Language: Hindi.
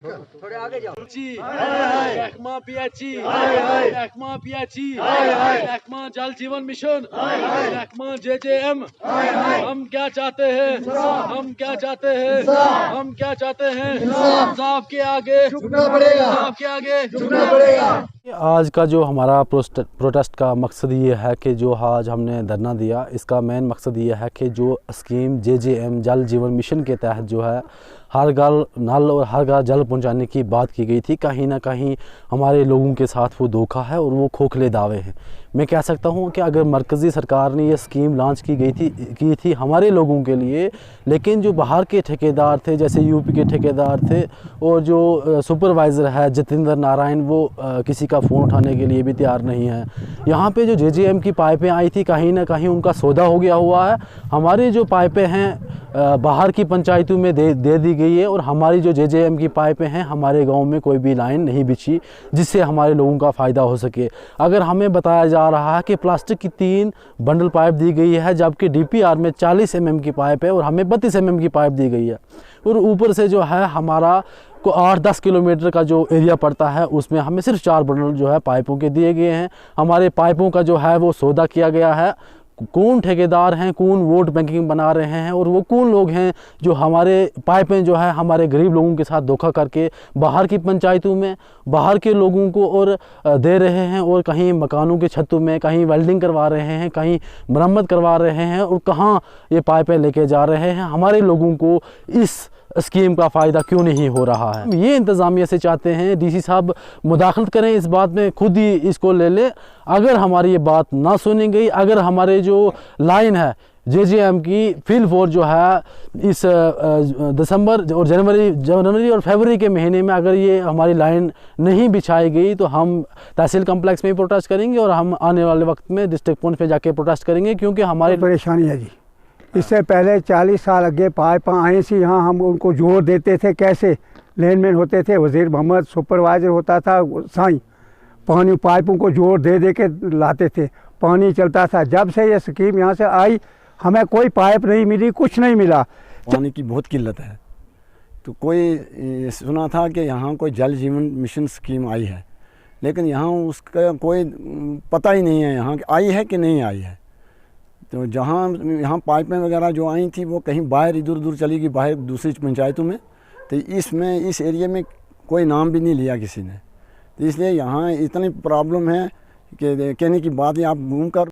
थोड़े आगे जाओ। महकमा पीएचई, महकमा पीएचई, महकमा जल जीवन मिशन, महकमा जेजेएम। हम क्या चाहते हैं? हम क्या चाहते हैं? हम क्या चाहते हैं? इंसाफ के आगे झुकना पड़ेगा, इंसाफ के आगे झुकना पड़ेगा। आज का जो हमारा प्रोटेस्ट का मकसद ये है कि जो आज हमने धरना दिया, इसका मेन मकसद ये है कि जो स्कीम जेजेएम जल जीवन मिशन के तहत जो है हर घर नल और हर घर जल पहुंचाने की बात की गई थी, कहीं ना कहीं हमारे लोगों के साथ वो धोखा है और वो खोखले दावे हैं। मैं कह सकता हूं कि अगर मरकज़ी सरकार ने ये स्कीम लॉन्च की थी हमारे लोगों के लिए, लेकिन जो बाहर के ठेकेदार थे, जैसे यूपी के ठेकेदार थे और जो सुपरवाइज़र है जितेंद्र नारायण, वो किसी का फ़ोन उठाने के लिए भी तैयार नहीं है। यहाँ पे जो जेजेएम की पाइपें आई थी, कहीं ना कहीं उनका सौदा हो गया हुआ है। हमारी जो पाइपें हैं बाहर की पंचायतों में दे दी गई है और हमारी जो जेजेएम की पाइपें हैं हमारे गांव में कोई भी लाइन नहीं बिछी जिससे हमारे लोगों का फ़ायदा हो सके। अगर हमें बताया जा रहा है कि प्लास्टिक की 3 बंडल पाइप दी गई है, जबकि डीपीआर में 40 mm की पाइप है और हमें 32 mm की पाइप दी गई है, और ऊपर से जो है हमारा को 8-10 किलोमीटर का जो एरिया पड़ता है उसमें हमें सिर्फ 4 बंडल जो है पाइपों के दिए गए हैं। हमारे पाइपों का जो है वो सौदा किया गया है। कौन ठेकेदार हैं, कौन वोट बैंकिंग बना रहे हैं और वो कौन लोग हैं जो हमारे पाइपें जो है हमारे गरीब लोगों के साथ धोखा करके बाहर की पंचायतों में बाहर के लोगों को और दे रहे हैं, और कहीं मकानों के छतों में कहीं वेल्डिंग करवा रहे हैं, कहीं मरम्मत करवा रहे हैं, और कहाँ ये पाइपें लेके जा रहे हैं। हमारे लोगों को इस स्कीम का फ़ायदा क्यों नहीं हो रहा है? ये इंतज़ामिया से चाहते हैं डीसी साहब मुदाखलत करें इस बात में, खुद ही इसको ले ले। अगर हमारी ये बात ना सुनी गई, अगर हमारे जो लाइन है जेजेएम की फील्ड 4 जो है इस दिसंबर और जनवरी और फरवरी के महीने में अगर ये हमारी लाइन नहीं बिछाई गई तो हम तहसील कम्प्लेक्स में ही प्रोटेस्ट करेंगे और हम आने वाले वक्त में डिस्ट्रिक्ट पॉइंट पे जाके प्रोटेस्ट करेंगे, क्योंकि हमारी परेशानी है जी। इससे पहले 40 साल आगे पाइप आई सी, यहाँ हम उनको जोर देते थे, कैसे लैंडमैन होते थे, वज़ीर मोहम्मद सुपरवाइज़र होता था साईं, पानी पाइपों को जोर दे दे के लाते थे, पानी चलता था। जब से ये स्कीम यहाँ से आई हमें कोई पाइप नहीं मिली, कुछ नहीं मिला। पानी की बहुत किल्लत है। तो कोई सुना था कि यहाँ कोई जल जीवन मिशन स्कीम आई है, लेकिन यहाँ उसका कोई पता ही नहीं है यहाँ आई है कि नहीं आई है। तो जहाँ यहाँ पाइपें वगैरह जो आई थी वो कहीं बाहर इधर उधर चली गई, बाहर दूसरी पंचायतों में। तो इसमें इस एरिया में कोई नाम भी नहीं लिया किसी ने। तो इसलिए यहाँ इतनी प्रॉब्लम है कि कहने की बात है, आप घूम कर